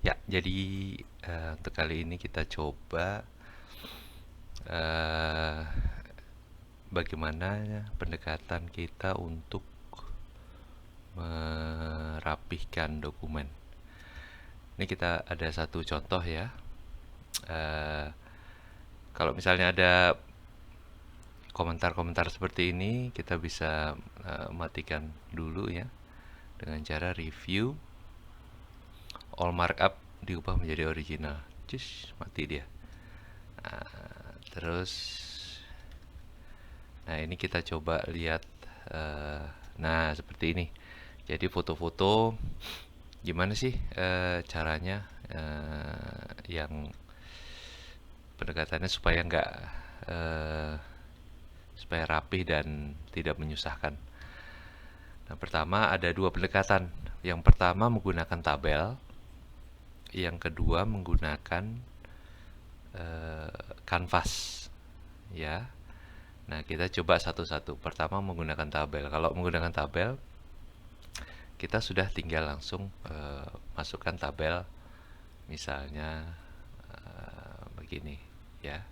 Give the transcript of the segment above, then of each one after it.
Ya, jadi untuk kali ini kita coba eh, bagaimana pendekatan kita untuk merapihkan dokumen. Ini kita ada satu contoh ya. Eh, Kalau misalnya ada komentar-komentar seperti ini, kita bisa matikan dulu ya dengan cara review all markup diubah menjadi original. Cus, mati dia. Terus, nah ini kita coba lihat. eh, nah, seperti ini. Jadi foto-foto gimana sih caranya yang pendekatannya eh, supaya rapih dan tidak menyusahkan. Nah, pertama ada dua pendekatan. Yang pertama menggunakan tabel, yang kedua menggunakan kanvas, ya. Nah, kita coba satu-satu. Pertama menggunakan tabel. Kalau menggunakan tabel, kita sudah tinggal langsung masukkan tabel, misalnya begini, ya.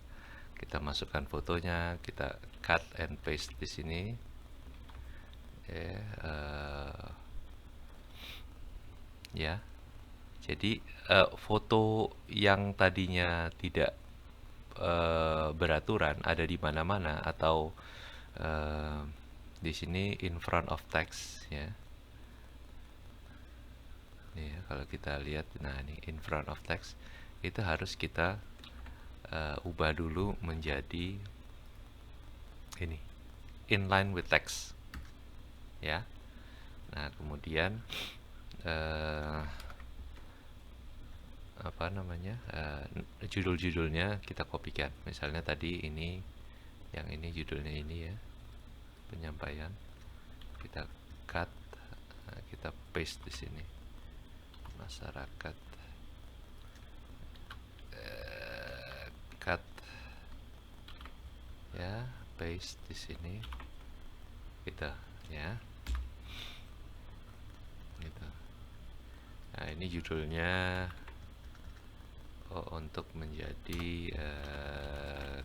Kita masukkan fotonya, kita cut and paste di sini, ya. Ya. Jadi foto yang tadinya tidak beraturan ada di mana-mana atau eh, di sini in front of text ya. Nih ya, kalau kita lihat, nah ini in front of text itu harus kita ubah dulu menjadi ini in line with text ya. Nah kemudian eh, apa namanya judul-judulnya kita kopikan. Misalnya tadi ini, yang ini judulnya ini ya, penyampaian, kita cut, kita paste di sini, masyarakat, cut ya, paste di sini kita ya, gitu. Nah ini judulnya untuk menjadi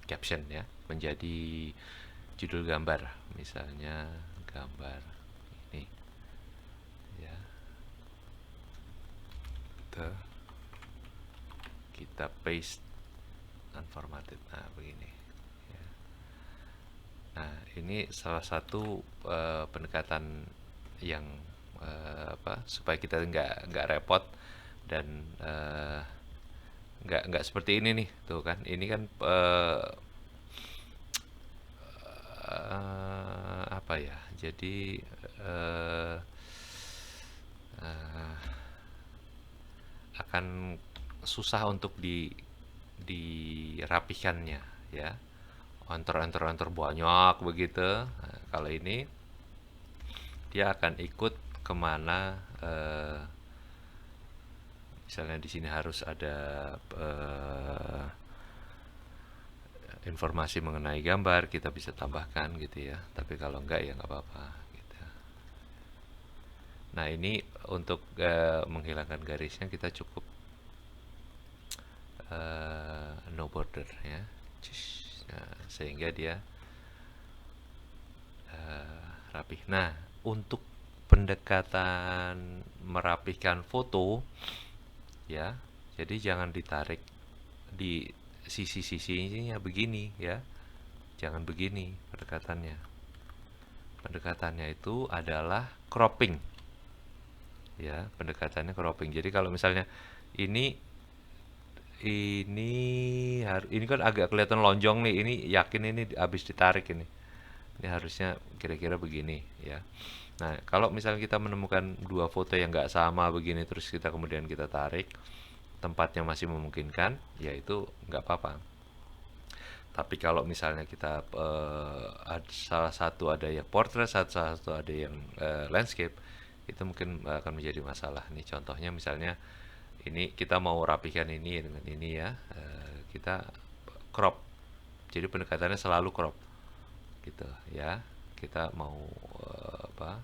caption ya, menjadi judul gambar, misalnya gambar ini ya, tuh kita paste unformatted, nah begini ya. Nah ini salah satu pendekatan yang apa, supaya kita nggak repot dan nggak seperti ini nih, tuh kan ini kan apa ya, jadi eh, eh, akan susah untuk dirapihkannya ya, ontor banyak begitu. Nah, kalau ini dia akan ikut kemana, misalnya di sini harus ada informasi mengenai gambar, kita bisa tambahkan gitu ya, tapi kalau enggak ya nggak apa-apa gitu. Nah ini untuk menghilangkan garisnya kita cukup no border ya. Nah, sehingga dia rapih. Nah, untuk pendekatan merapihkan foto ya, jadi jangan ditarik di sisi-sisinya begini ya, jangan begini pendekatannya. Pendekatannya itu adalah cropping ya, pendekatannya cropping. Jadi kalau misalnya ini ini ini kan agak kelihatan lonjong nih, ini yakin ini habis ditarik ini harusnya kira-kira begini ya. Nah kalau misalnya kita menemukan dua foto yang nggak sama begini, terus kita kemudian kita tarik, tempatnya masih memungkinkan, ya itu nggak apa-apa. Tapi kalau misalnya kita salah satu ada yang portrait, salah satu ada yang landscape, itu mungkin akan menjadi masalah. Nih contohnya misalnya ini kita mau rapikan ini dengan ini ya, kita crop. Jadi pendekatannya selalu crop gitu ya. Kita mau apa?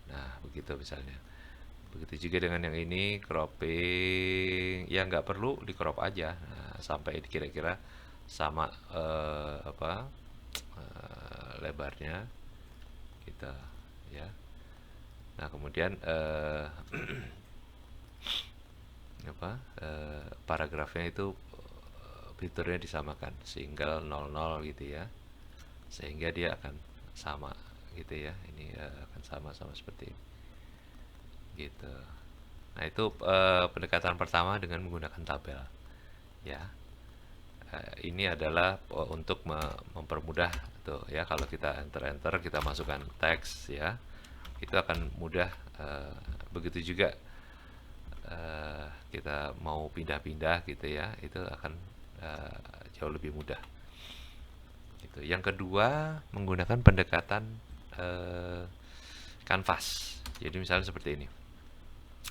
Nah begitu misalnya, Begitu juga dengan yang ini, cropping, ya nggak perlu di crop aja. Nah, sampai kira-kira sama apa lebarnya kita, ya. Nah kemudian apa paragrafnya itu fiturnya disamakan, single 00 gitu ya, sehingga dia akan sama gitu ya. Ini akan sama-sama seperti ini gitu. Nah itu pendekatan pertama dengan menggunakan tabel ya. Ini adalah untuk mempermudah tuh ya, kalau kita enter kita masukkan teks ya, itu akan mudah. Begitu juga kita mau pindah-pindah gitu ya, itu akan jauh lebih mudah gitu. Yang kedua, menggunakan pendekatan kanvas. Jadi misalnya seperti ini.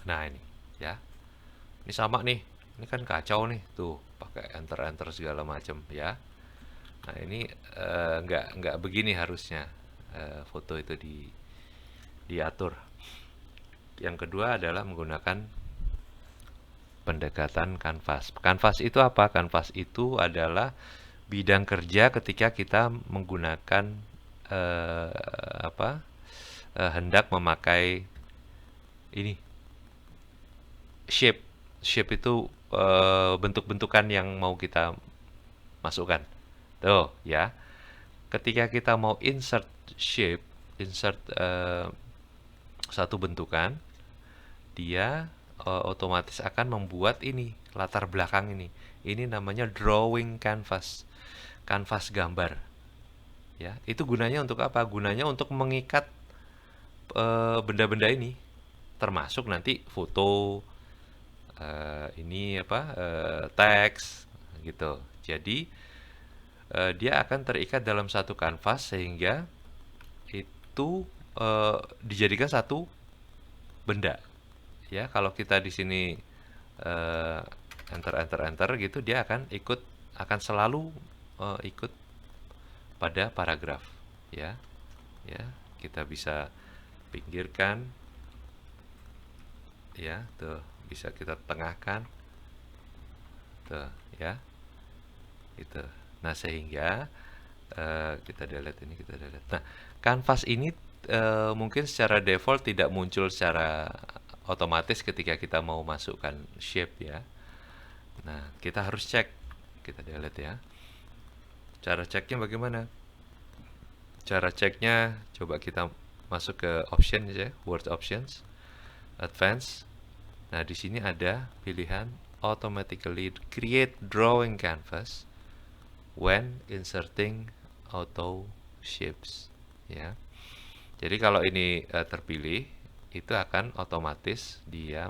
Nah ini ya, ini sama nih, ini kan kacau nih tuh, pakai enter segala macam ya. Nah ini nggak begini harusnya foto itu diatur. Yang kedua adalah menggunakan pendekatan kanvas. Kanvas itu apa? Kanvas itu adalah bidang kerja ketika kita menggunakan apa? Hendak memakai ini shape. Shape itu bentuk-bentukan yang mau kita masukkan. Tuh, ya. Ketika kita mau insert shape, insert satu bentukan, dia otomatis akan membuat ini latar belakang ini. Ini namanya drawing canvas. Kanvas gambar. Ya, itu gunanya untuk apa? Gunanya untuk mengikat benda-benda ini, termasuk nanti foto, ini apa, teks gitu. Jadi dia akan terikat dalam satu kanvas sehingga itu dijadikan satu benda. Ya, kalau kita di sini eh, enter gitu, dia akan selalu ikut pada paragraf. Ya, ya, kita bisa pinggirkan, ya, tuh, bisa kita tengahkan, tuh, ya, itu. Nah, sehingga kita delete ini, kita delete. Nah, kanvas ini mungkin secara default tidak muncul secara otomatis ketika kita mau masukkan shape ya. Nah, kita harus cek. Kita delete ya. Cara ceknya bagaimana? Cara ceknya coba kita masuk ke options ya, word options, advanced. Nah, di sini ada pilihan automatically create drawing canvas when inserting auto shapes ya. Jadi kalau ini terpilih, itu akan otomatis dia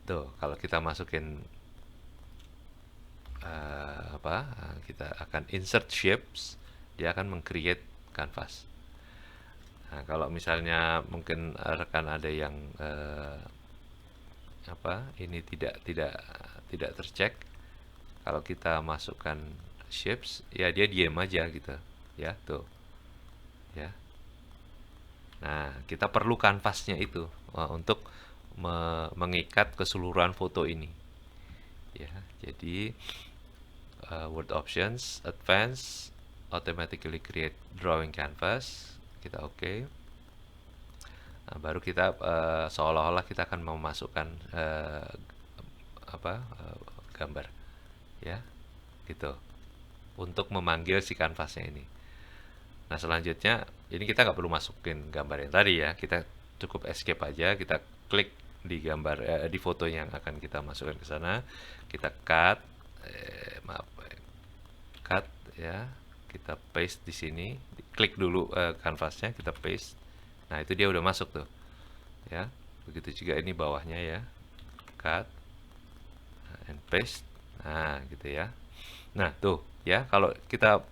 tuh, kalau kita masukin apa, kita akan insert shapes, dia akan meng-create canvas. Nah, kalau misalnya mungkin rekan ada yang apa, ini tidak tercek, kalau kita masukkan shapes, ya dia diam aja gitu, ya tuh, ya. Nah, kita perlu kanvasnya itu untuk mengikat keseluruhan foto ini. Ya, jadi word options, advanced, automatically create drawing canvas, kita oke. Nah, baru kita seolah-olah kita akan memasukkan apa gambar, ya, gitu, untuk memanggil si kanvasnya ini. Nah selanjutnya ini kita nggak perlu masukin gambar yang tadi ya, kita cukup escape aja, kita klik di gambar di foto yang akan kita masukkan ke sana, kita cut, maaf, cut ya, kita paste di sini, klik dulu kanvasnya, kita paste. Nah itu dia udah masuk tuh, ya. Begitu juga ini bawahnya ya, cut and paste. Nah gitu ya. Nah tuh ya, kalau kita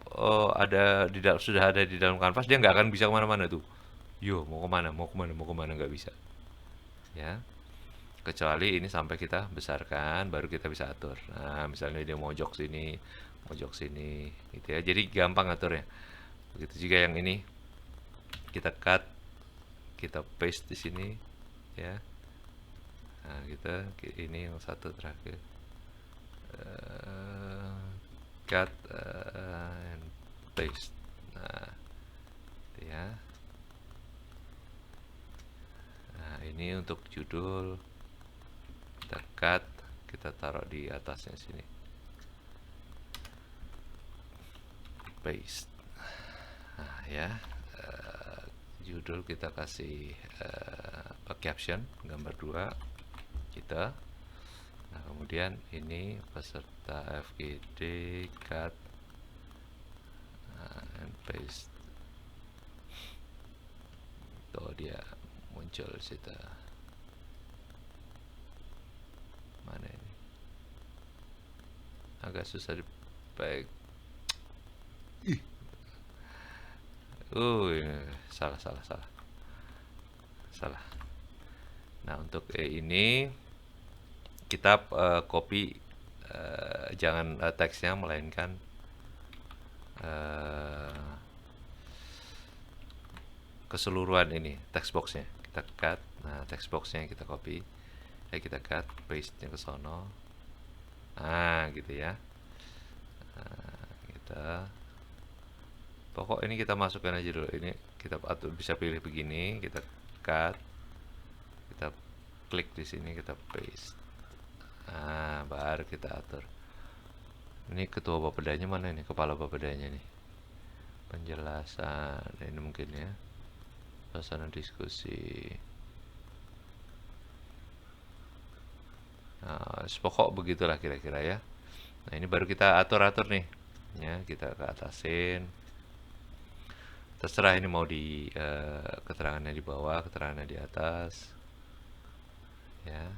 sudah ada di dalam kanvas, dia nggak akan bisa kemana-mana tuh. Yo, mau kemana, mau kemana, mau kemana, nggak bisa. Ya, kecuali ini sampai kita besarkan, baru kita bisa atur. Nah, misalnya dia mojok sini, gitu ya. Jadi gampang aturnya. Begitu juga yang ini, kita cut, kita paste di sini ya. Nah, ini yang satu terakhir. Cut and paste. Nah, ya. Nah, ini untuk judul kita cut, kita taruh di atasnya sini. Paste. Nah, ya. Judul kita kasih caption gambar 2 kita. Nah, kemudian ini peserta FGD cut and paste. Tuh dia muncul situ. Mana ini? Agak susah dipakai. Salah. Nah, untuk ini kita copy jangan teksnya, melainkan keseluruhan ini text boxnya kita cut. Nah, text boxnya kita copy, kita cut, paste nya ke sono. Nah, gitu ya. Nah, pokok ini kita masukkan aja dulu. Ini kita atur, bisa pilih begini, kita cut, kita klik di sini, kita paste. Nah, baru kita atur. Ini ketua bapedanya mana ini? Kepala bapedanya nih. Penjelasan ini mungkin ya. Suasana diskusi. Nah, pokok begitulah kira-kira ya. Nah, ini baru kita atur-atur nih. Ya, kita ke atasin. Terserah ini mau di keterangannya di bawah, keterangannya di atas. Ya.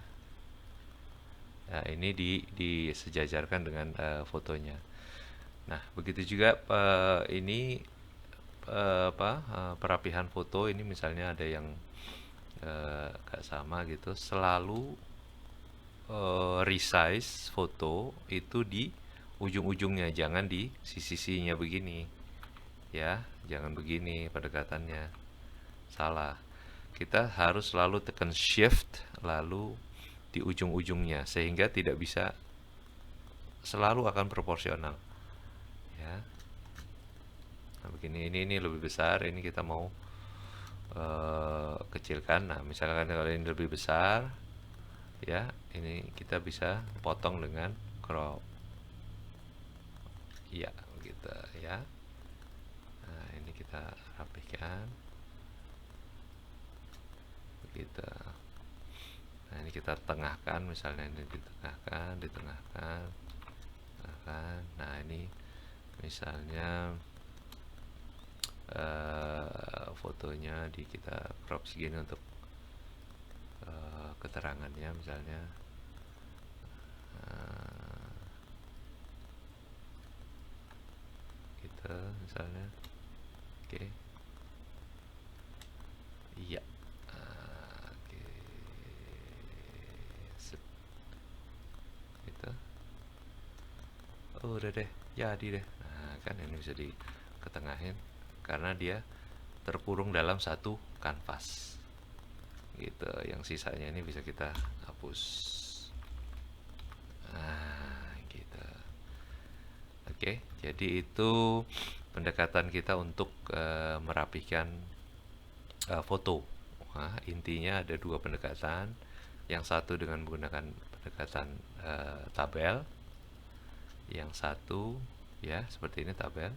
Nah, ini disejajarkan dengan fotonya. Nah, begitu juga ini perapihan foto. Ini misalnya ada yang gak sama gitu, selalu resize foto itu di ujung-ujungnya, jangan di sisi-sisinya begini ya, jangan begini pendekatannya, salah. Kita harus selalu tekan shift lalu di ujung-ujungnya, sehingga tidak bisa selalu akan proporsional ya. Nah, begini, ini lebih besar, ini kita mau kecilkan. Nah, misalkan kalau ini lebih besar ya, ini kita bisa potong dengan crop ya, gitu ya. Nah, ini kita rapihkan begitu. Nah, ini kita tengahkan, misalnya ini ditengahkan. Nah, ini misalnya fotonya kita crop segini untuk keterangannya misalnya. Gitu misalnya. Oke. Iya. Oke. Sip. Gitu. Udah deh, jadi deh. Nah, kan ini bisa diketengahin karena dia terkurung dalam satu kanvas gitu. Yang sisanya ini bisa kita hapus. Nah, gitu. Oke, jadi itu pendekatan kita untuk merapikan foto. Nah, intinya ada 2 pendekatan. Yang satu dengan menggunakan pendekatan tabel, yang satu ya seperti ini tabel,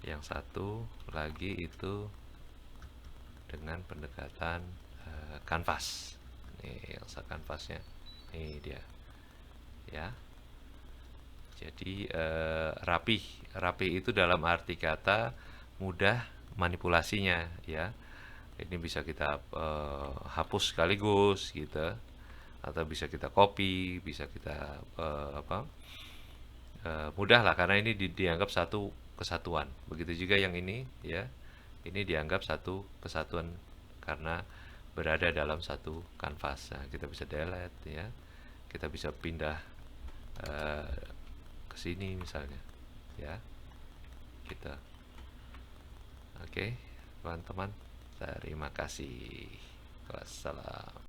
yang satu lagi itu dengan pendekatan kanvas. Ini yang kanvasnya, ini dia ya. Jadi rapih itu dalam arti kata mudah manipulasinya ya. Ini bisa kita hapus sekaligus gitu, atau bisa kita copy, bisa kita mudah lah, karena ini dianggap satu kesatuan. Begitu juga yang ini ya, ini dianggap satu kesatuan karena berada dalam satu kanvas. Nah, kita bisa delete ya, kita bisa pindah ke sini misalnya ya, kita. Oke, teman-teman, Terima kasih. Wassalam.